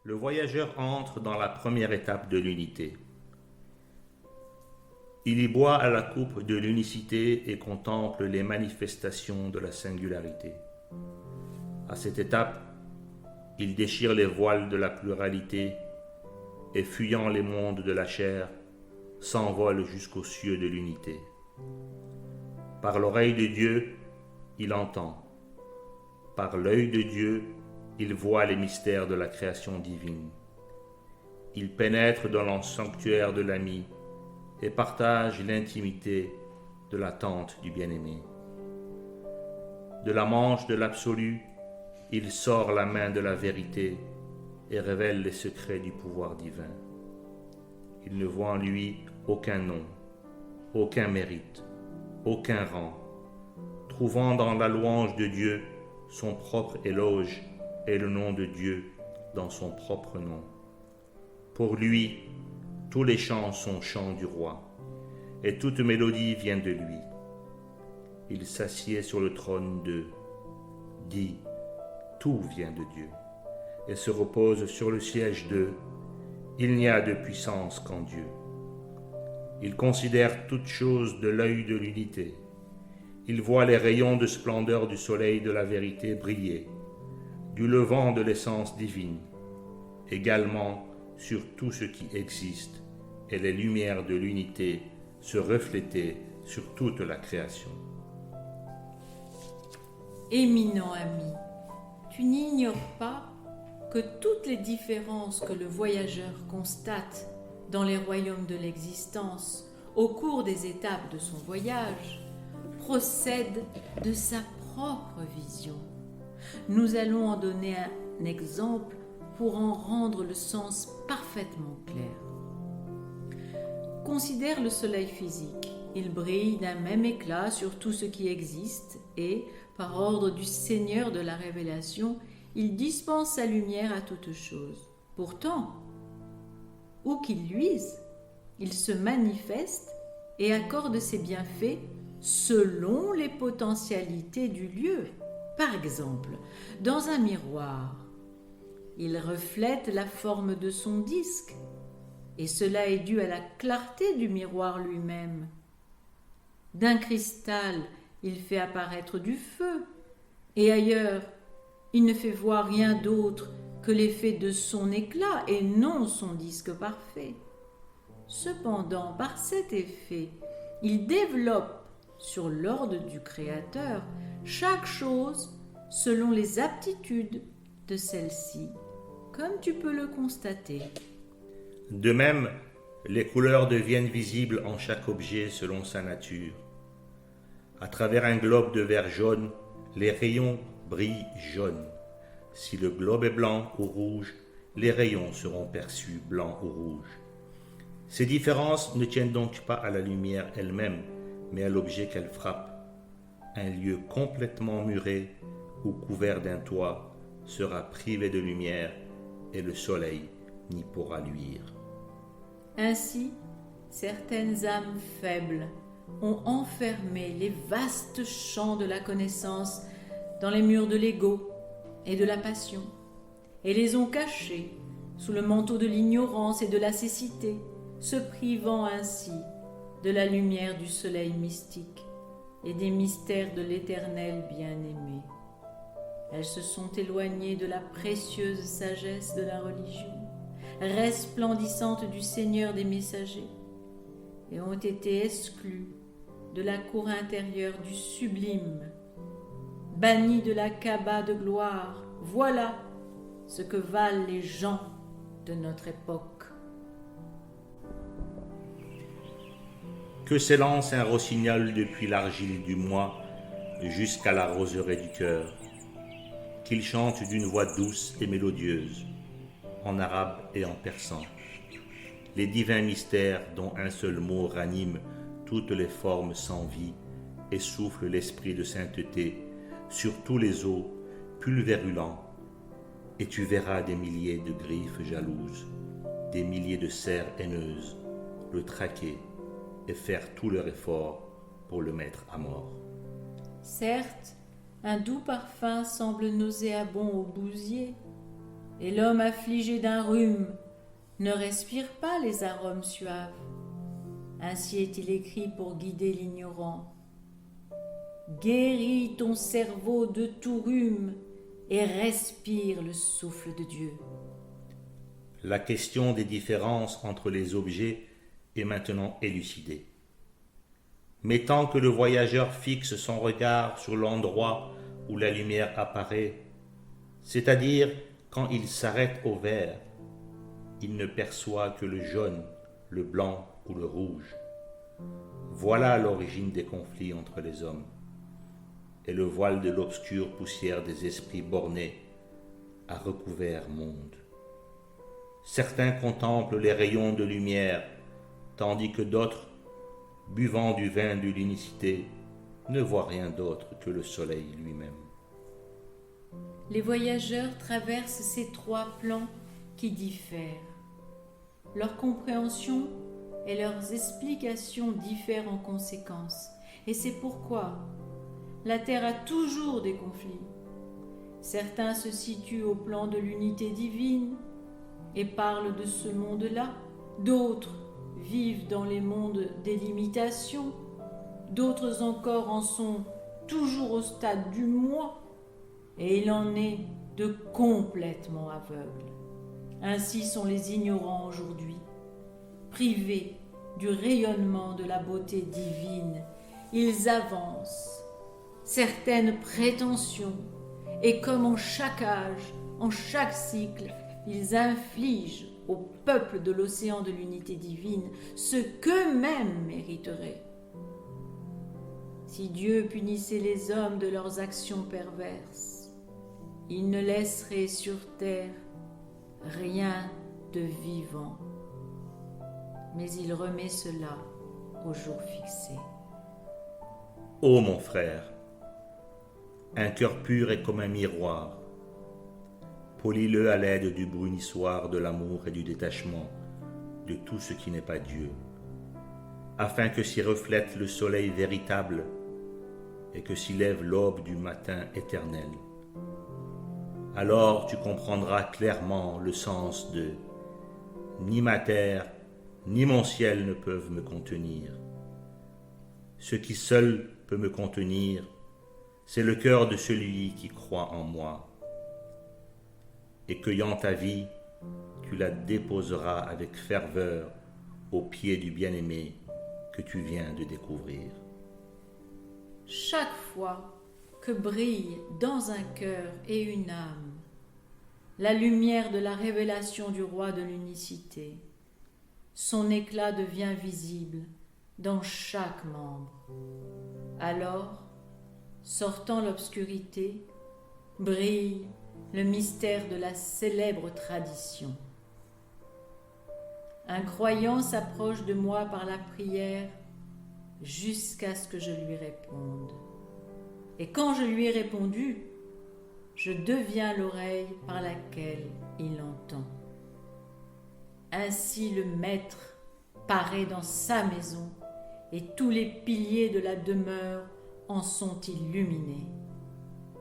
Le voyageur entre dans la première étape de l'unité. Il y boit à la coupe de l'unicité et contemple les manifestations de la singularité. À cette étape, il déchire les voiles de la pluralité et, fuyant les mondes de la chair, s'envole jusqu'aux cieux de l'unité. Par l'oreille de Dieu, il entend. Par l'œil de Dieu, il voit les mystères de la création divine. Il pénètre dans le sanctuaire de l'ami et partage l'intimité de l'attente du bien-aimé. De la manche de l'absolu, il sort la main de la vérité et révèle les secrets du pouvoir divin. Il ne voit en lui aucun nom, aucun mérite, aucun rang, trouvant dans la louange de Dieu son propre éloge et le nom de Dieu dans son propre nom. Pour lui, tous les chants sont chants du roi, et toute mélodie vient de lui. Il s'assied sur le trône de dit, tout vient de Dieu, et se repose sur le siège de il n'y a de puissance qu'en Dieu. Il considère toutes choses de l'œil de l'unité. Il voit les rayons de splendeur du soleil de la vérité briller, du levant de l'essence divine, également sur tout ce qui existe, et les lumières de l'unité se refléter sur toute la création. Éminent ami, tu n'ignores pas que toutes les différences que le voyageur constate dans les royaumes de l'existence au cours des étapes de son voyage procèdent de sa propre vision. Nous allons en donner un exemple pour en rendre le sens parfaitement clair. Considère le soleil physique. Il brille d'un même éclat sur tout ce qui existe et, par ordre du Seigneur de la Révélation, il dispense sa lumière à toute chose. Pourtant, où qu'il luise, il se manifeste et accorde ses bienfaits selon les potentialités du lieu. Par exemple, dans un miroir, il reflète la forme de son disque, et cela est dû à la clarté du miroir lui-même. D'un cristal, il fait apparaître du feu, et ailleurs, il ne fait voir rien d'autre que l'effet de son éclat et non son disque parfait. Cependant, par cet effet, il développe sur l'ordre du Créateur chaque chose selon les aptitudes de celle-ci, comme tu peux le constater. De même, les couleurs deviennent visibles en chaque objet selon sa nature. À travers un globe de verre jaune, les rayons brillent jaune. Si le globe est blanc ou rouge, les rayons seront perçus blancs ou rouges. Ces différences ne tiennent donc pas à la lumière elle-même, mais à l'objet qu'elle frappe. Un lieu complètement muré ou couvert d'un toit sera privé de lumière et le soleil n'y pourra luire. Ainsi, certaines âmes faibles ont enfermé les vastes champs de la connaissance dans les murs de l'ego et de la passion, et les ont cachés sous le manteau de l'ignorance et de la cécité, se privant ainsi de la lumière du soleil mystique et des mystères de l'Éternel bien-aimé. Elles se sont éloignées de la précieuse sagesse de la religion, resplendissante du Seigneur des messagers, et ont été exclues de la cour intérieure du sublime, bannies de la Kaaba de gloire. Voilà ce que valent les gens de notre époque. Que s'élance un rossignol depuis l'argile du moi jusqu'à la roseraie du cœur, qu'il chante d'une voix douce et mélodieuse, en arabe et en persan, les divins mystères dont un seul mot ranime toutes les formes sans vie et souffle l'esprit de sainteté sur tous les os pulvérulents, et tu verras des milliers de griffes jalouses, des milliers de serres haineuses, le traquer et faire tout leur effort pour le mettre à mort. Certes, un doux parfum semble nauséabond au bousier, et l'homme affligé d'un rhume ne respire pas les arômes suaves. Ainsi est-il écrit pour guider l'ignorant. Guéris ton cerveau de tout rhume et respire le souffle de Dieu. La question des différences entre les objets est maintenant élucidée. Mais tant que le voyageur fixe son regard sur l'endroit où la lumière apparaît, c'est-à-dire quand il s'arrête au vert, il ne perçoit que le jaune, le blanc ou le rouge. Voilà l'origine des conflits entre les hommes. Et le voile de l'obscure poussière des esprits bornés a recouvert monde. Certains contemplent les rayons de lumière, tandis que d'autres, buvant du vin de l'unicité, ne voient rien d'autre que le soleil lui-même. Les voyageurs traversent ces trois plans qui diffèrent. Leur compréhension et leurs explications diffèrent en conséquence. Et c'est pourquoi la Terre a toujours des conflits. Certains se situent au plan de l'unité divine et parlent de ce monde-là. D'autres vivent dans les mondes des limitations. D'autres encore en sont toujours au stade du moi. Et il en est de complètement aveugles. Ainsi sont les ignorants aujourd'hui, privés du rayonnement de la beauté divine. Ils avancent certaines prétentions et comme en chaque âge, en chaque cycle, ils infligent au peuple de l'océan de l'unité divine ce qu'eux-mêmes mériteraient. Si Dieu punissait les hommes de leurs actions perverses, il ne laisserait sur terre rien de vivant. Mais il remet cela au jour fixé. Ô mon frère, un cœur pur est comme un miroir. Polis-le à l'aide du brunissoir de l'amour et du détachement de tout ce qui n'est pas Dieu, afin que s'y reflète le soleil véritable et que s'y lève l'aube du matin éternel. Alors tu comprendras clairement le sens de « Ni ma terre, ni mon ciel ne peuvent me contenir. Ce qui seul peut me contenir, c'est le cœur de celui qui croit en moi. Et cueillant ta vie, tu la déposeras avec ferveur aux pieds du bien-aimé que tu viens de découvrir. » Chaque fois que brille dans un cœur et une âme la lumière de la révélation du roi de l'unicité, son éclat devient visible dans chaque membre. Alors, sortant l'obscurité, brille le mystère de la célèbre tradition. Un croyant s'approche de moi par la prière jusqu'à ce que je lui réponde. Et quand je lui ai répondu, je deviens l'oreille par laquelle il entend. Ainsi le Maître paraît dans sa maison et tous les piliers de la demeure en sont illuminés.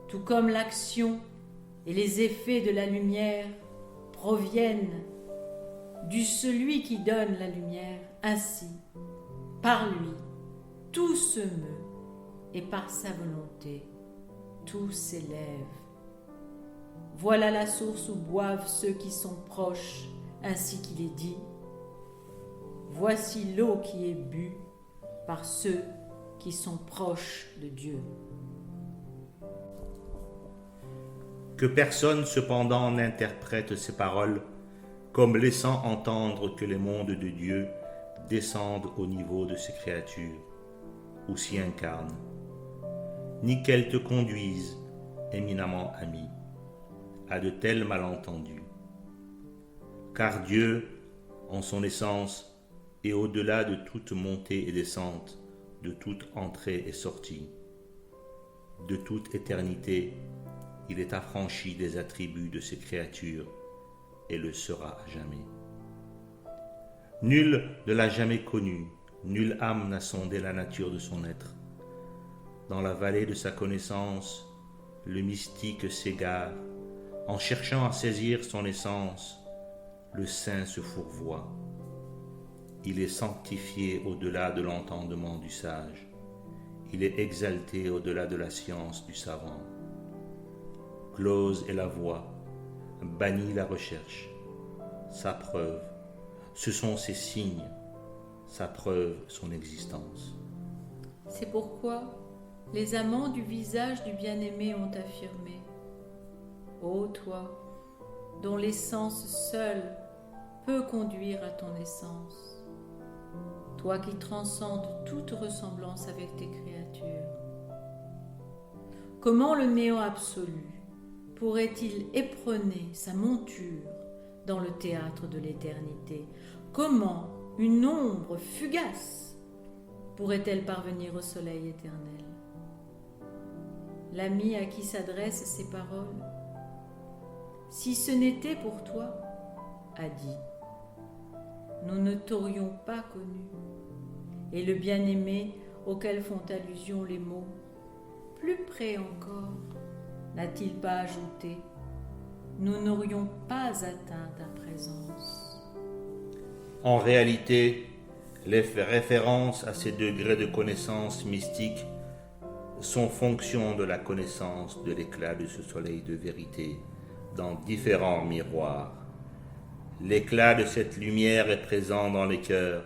Tout comme l'action et les effets de la lumière proviennent du celui qui donne la lumière, ainsi, par lui, tout se meut et par sa volonté, tout s'élève. Voilà la source où boivent ceux qui sont proches, ainsi qu'il est dit. Voici l'eau qui est bue par ceux qui sont proches de Dieu. Que personne cependant n'interprète ces paroles comme laissant entendre que les mondes de Dieu descendent au niveau de ses créatures, ou s'y incarnent, ni qu'elles te conduisent, éminemment ami, à de tels malentendus. Car Dieu, en son essence, est au-delà de toute montée et descente, de toute entrée et sortie. De toute éternité, il est affranchi des attributs de ses créatures et le sera à jamais. Nul ne l'a jamais connu, nulle âme n'a sondé la nature de son être. Dans la vallée de sa connaissance, le mystique s'égare En cherchant à saisir son essence, le saint se fourvoie. Il est sanctifié au-delà de l'entendement du sage. Il est exalté au-delà de la science du savant. Close est la voie, bannie la recherche. Sa preuve, ce sont ses signes, sa preuve, son existence. C'est pourquoi les amants du visage du bien-aimé ont affirmé: ô toi, dont l'essence seule peut conduire à ton essence, toi qui transcendes toute ressemblance avec tes créatures, comment le néant absolu pourrait-il éperonner sa monture dans le théâtre de l'éternité? Comment une ombre fugace pourrait-elle parvenir au soleil éternel? L'ami à qui s'adressent ces paroles, si ce n'était pour toi, a dit, nous ne t'aurions pas connu. Et le bien-aimé auquel font allusion les mots, plus près encore, n'a-t-il pas ajouté, nous n'aurions pas atteint ta présence. En réalité, les références à ces degrés de connaissance mystique sont fonction de la connaissance de l'éclat de ce soleil de vérité dans différents miroirs. L'éclat de cette lumière est présent dans les cœurs,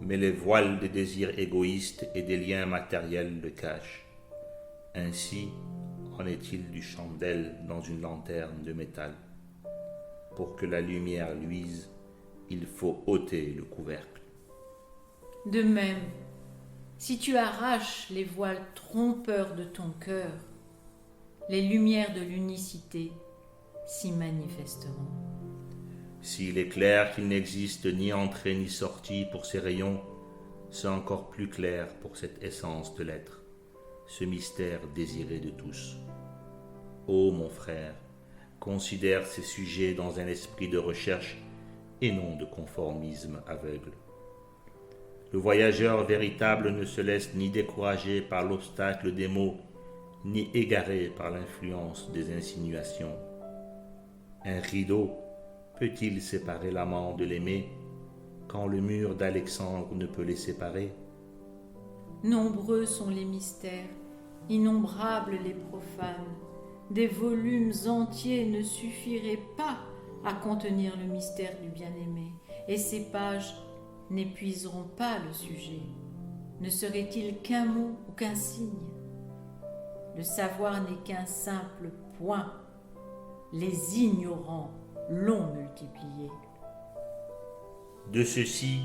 mais les voiles des désirs égoïstes et des liens matériels le cachent. Ainsi en est-il du chandelle dans une lanterne de métal. Pour que la lumière luise, il faut ôter le couvercle. De même, si tu arraches les voiles trompeurs de ton cœur, les lumières de l'unicité s'y manifesteront. S'il est clair qu'il n'existe ni entrée ni sortie pour ces rayons, c'est encore plus clair pour cette essence de l'être, ce mystère désiré de tous. Ô mon frère, considère ces sujets dans un esprit de recherche et non de conformisme aveugle. Le voyageur véritable ne se laisse ni décourager par l'obstacle des mots, ni égarer par l'influence des insinuations. Un rideau peut-il séparer l'amant de l'aimé, quand le mur d'Alexandre ne peut les séparer? Nombreux sont les mystères, innombrables les profanes. Des volumes entiers ne suffiraient pas à contenir le mystère du bien-aimé, et ces pages n'épuiseront pas le sujet. Ne serait-il qu'un mot ou qu'un signe? Le savoir n'est qu'un simple point. Les ignorants l'ont multiplié. De ceci,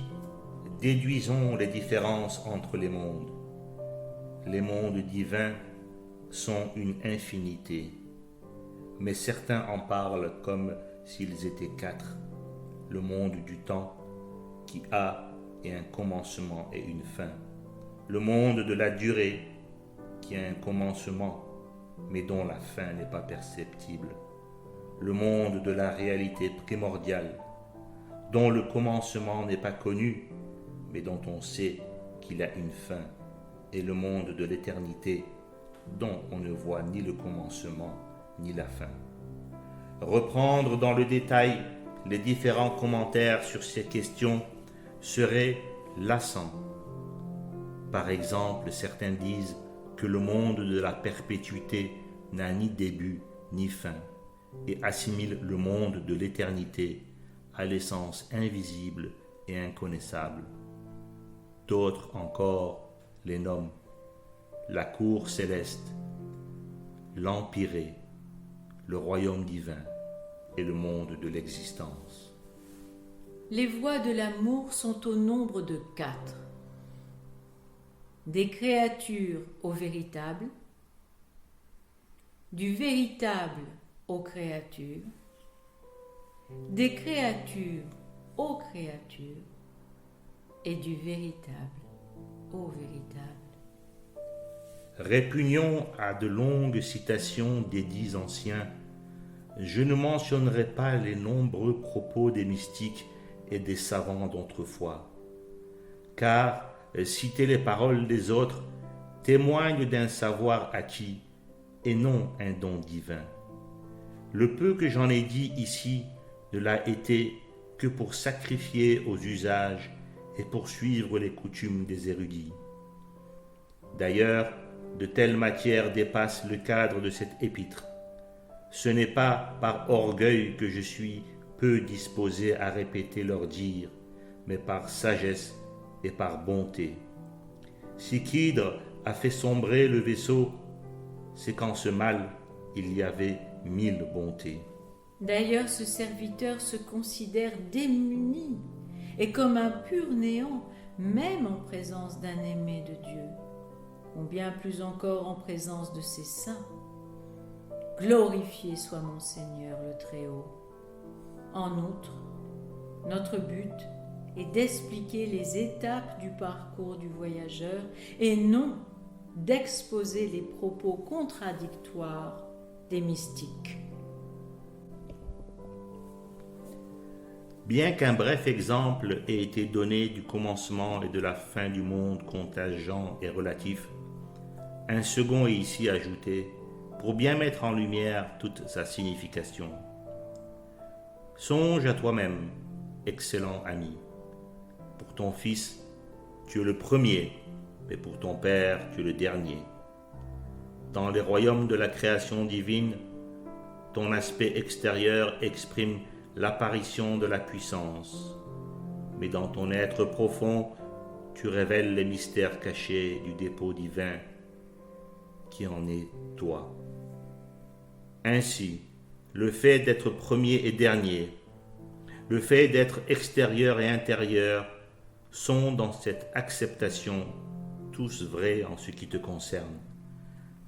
déduisons les différences entre les mondes. Les mondes divins sont une infinité, mais certains en parlent comme s'ils étaient quatre. Le monde du temps, qui a et un commencement et une fin. Le monde de la durée, qui a un commencement, mais dont la fin n'est pas perceptible. Le monde de la réalité primordiale, dont le commencement n'est pas connu, mais dont on sait qu'il a une fin. Et le monde de l'éternité, dont on ne voit ni le commencement ni la fin. Reprendre dans le détail les différents commentaires sur ces questions serait lassant. Par exemple, certains disent que le monde de la perpétuité n'a ni début ni fin et assimilent le monde de l'éternité à l'essence invisible et inconnaissable. D'autres encore les nomment la cour céleste, l'empyrée, le royaume divin et le monde de l'existence. Les voies de l'amour sont au nombre de 4. Des créatures au véritable, du véritable aux créatures, des créatures aux créatures et du véritable au véritable. Répugnons à de longues citations des dits anciens. Je ne mentionnerai pas les nombreux propos des mystiques et des savants d'autrefois, car citer les paroles des autres témoigne d'un savoir acquis et non un don divin. Le peu que j'en ai dit ici ne l'a été que pour sacrifier aux usages et poursuivre les coutumes des érudits. D'ailleurs, de telles matières dépassent le cadre de cette épître. Ce n'est pas par orgueil que je suis peu disposé à répéter leurs dires, mais par sagesse et par bonté. Si qu'Hydre a fait sombrer le vaisseau, c'est qu'en ce mal, il y avait 1000 bontés. D'ailleurs, ce serviteur se considère démuni et comme un pur néant, même en présence d'un aimé de Dieu, ou bien plus encore en présence de ses saints. Glorifié soit mon Seigneur le Très-Haut. En outre, notre but est d'expliquer les étapes du parcours du voyageur et non d'exposer les propos contradictoires des mystiques. Bien qu'un bref exemple ait été donné du commencement et de la fin du monde contingent et relatif, un second est ici ajouté pour bien mettre en lumière toute sa signification. Songe à toi-même, excellent ami. Pour ton fils, tu es le premier, mais pour ton père, tu es le dernier. Dans les royaumes de la création divine, ton aspect extérieur exprime l'apparition de la puissance, mais dans ton être profond, tu révèles les mystères cachés du dépôt divin qui en est toi. Ainsi, le fait d'être premier et dernier, le fait d'être extérieur et intérieur sont dans cette acceptation tous vrais en ce qui te concerne,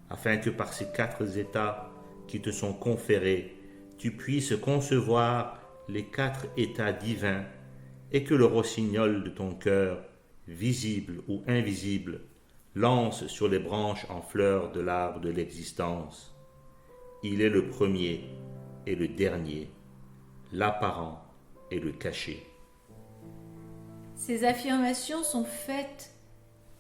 afin que par ces 4 états qui te sont conférés, tu puisses concevoir les 4 états divins et que le rossignol de ton cœur, visible ou invisible, lance sur les branches en fleurs de l'arbre de l'existence. Il est le premier et le dernier, l'apparent et le caché. Ces affirmations sont faites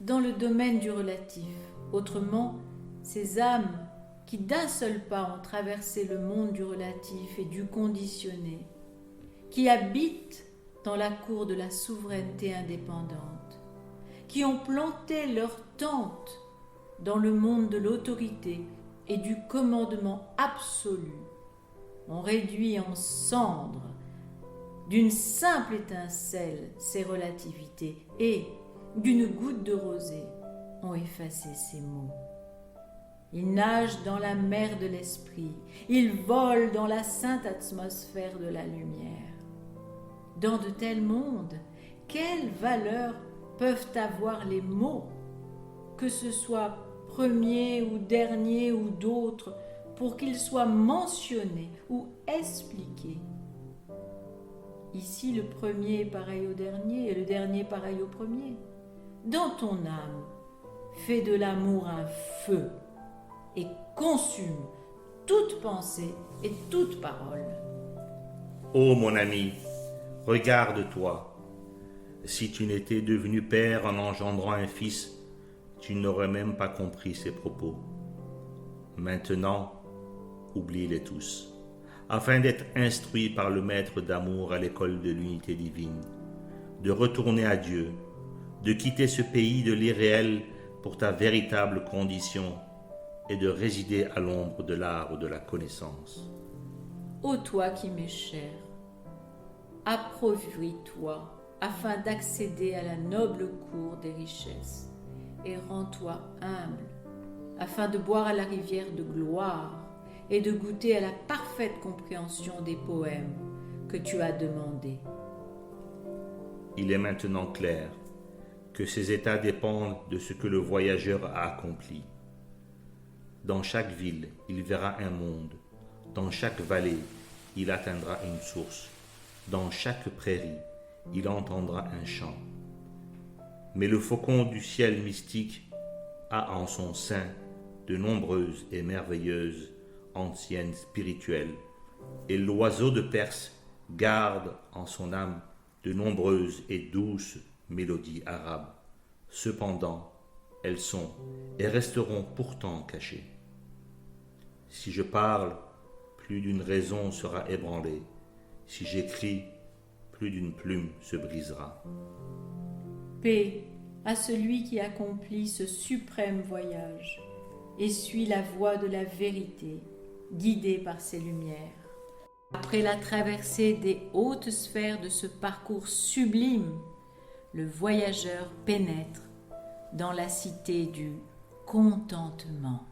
dans le domaine du relatif. Autrement, ces âmes qui d'un seul pas ont traversé le monde du relatif et du conditionné, qui habitent dans la cour de la souveraineté indépendante, qui ont planté leur tente dans le monde de l'autorité et du commandement absolu, ont réduit en cendres d'une simple étincelle ces relativités et, d'une goutte de rosée, ont effacé ces mots. Ils nagent dans la mer de l'esprit, ils volent dans la sainte atmosphère de la lumière. Dans de tels mondes, quelle valeur peuvent avoir les mots, que ce soit premier ou dernier ou d'autres, pour qu'ils soient mentionnés ou expliqués? Ici, le premier est pareil au dernier et le dernier pareil au premier. Dans ton âme, fais de l'amour un feu et consume toute pensée et toute parole. Ô mon ami, regarde-toi. Si tu n'étais devenu père en engendrant un fils, tu n'aurais même pas compris ses propos. Maintenant, oublie-les tous, afin d'être instruit par le maître d'amour à l'école de l'unité divine, de retourner à Dieu, de quitter ce pays de l'irréel pour ta véritable condition et de résider à l'ombre de l'arbre de la connaissance. Ô toi qui m'es cher, appauvris-toi afin d'accéder à la noble cour des richesses et rends-toi humble afin de boire à la rivière de gloire et de goûter à la parfaite compréhension des poèmes que tu as demandés. Il est maintenant clair que ces états dépendent de ce que le voyageur a accompli. Dans chaque ville, il verra un monde. Dans chaque vallée, il atteindra une source. Dans chaque prairie, il entendra un chant. Mais le faucon du ciel mystique a en son sein de nombreuses et merveilleuses anciennes spirituelles, et l'oiseau de Perse garde en son âme de nombreuses et douces mélodies arabes. Cependant, elles sont et resteront pourtant cachées. Si je parle, plus d'une raison sera ébranlée. Si j'écris, plus d'une plume se brisera. Paix à celui qui accomplit ce suprême voyage et suit la voie de la vérité, guidé par ses lumières. Après la traversée des hautes sphères de ce parcours sublime, le voyageur pénètre dans la cité du contentement.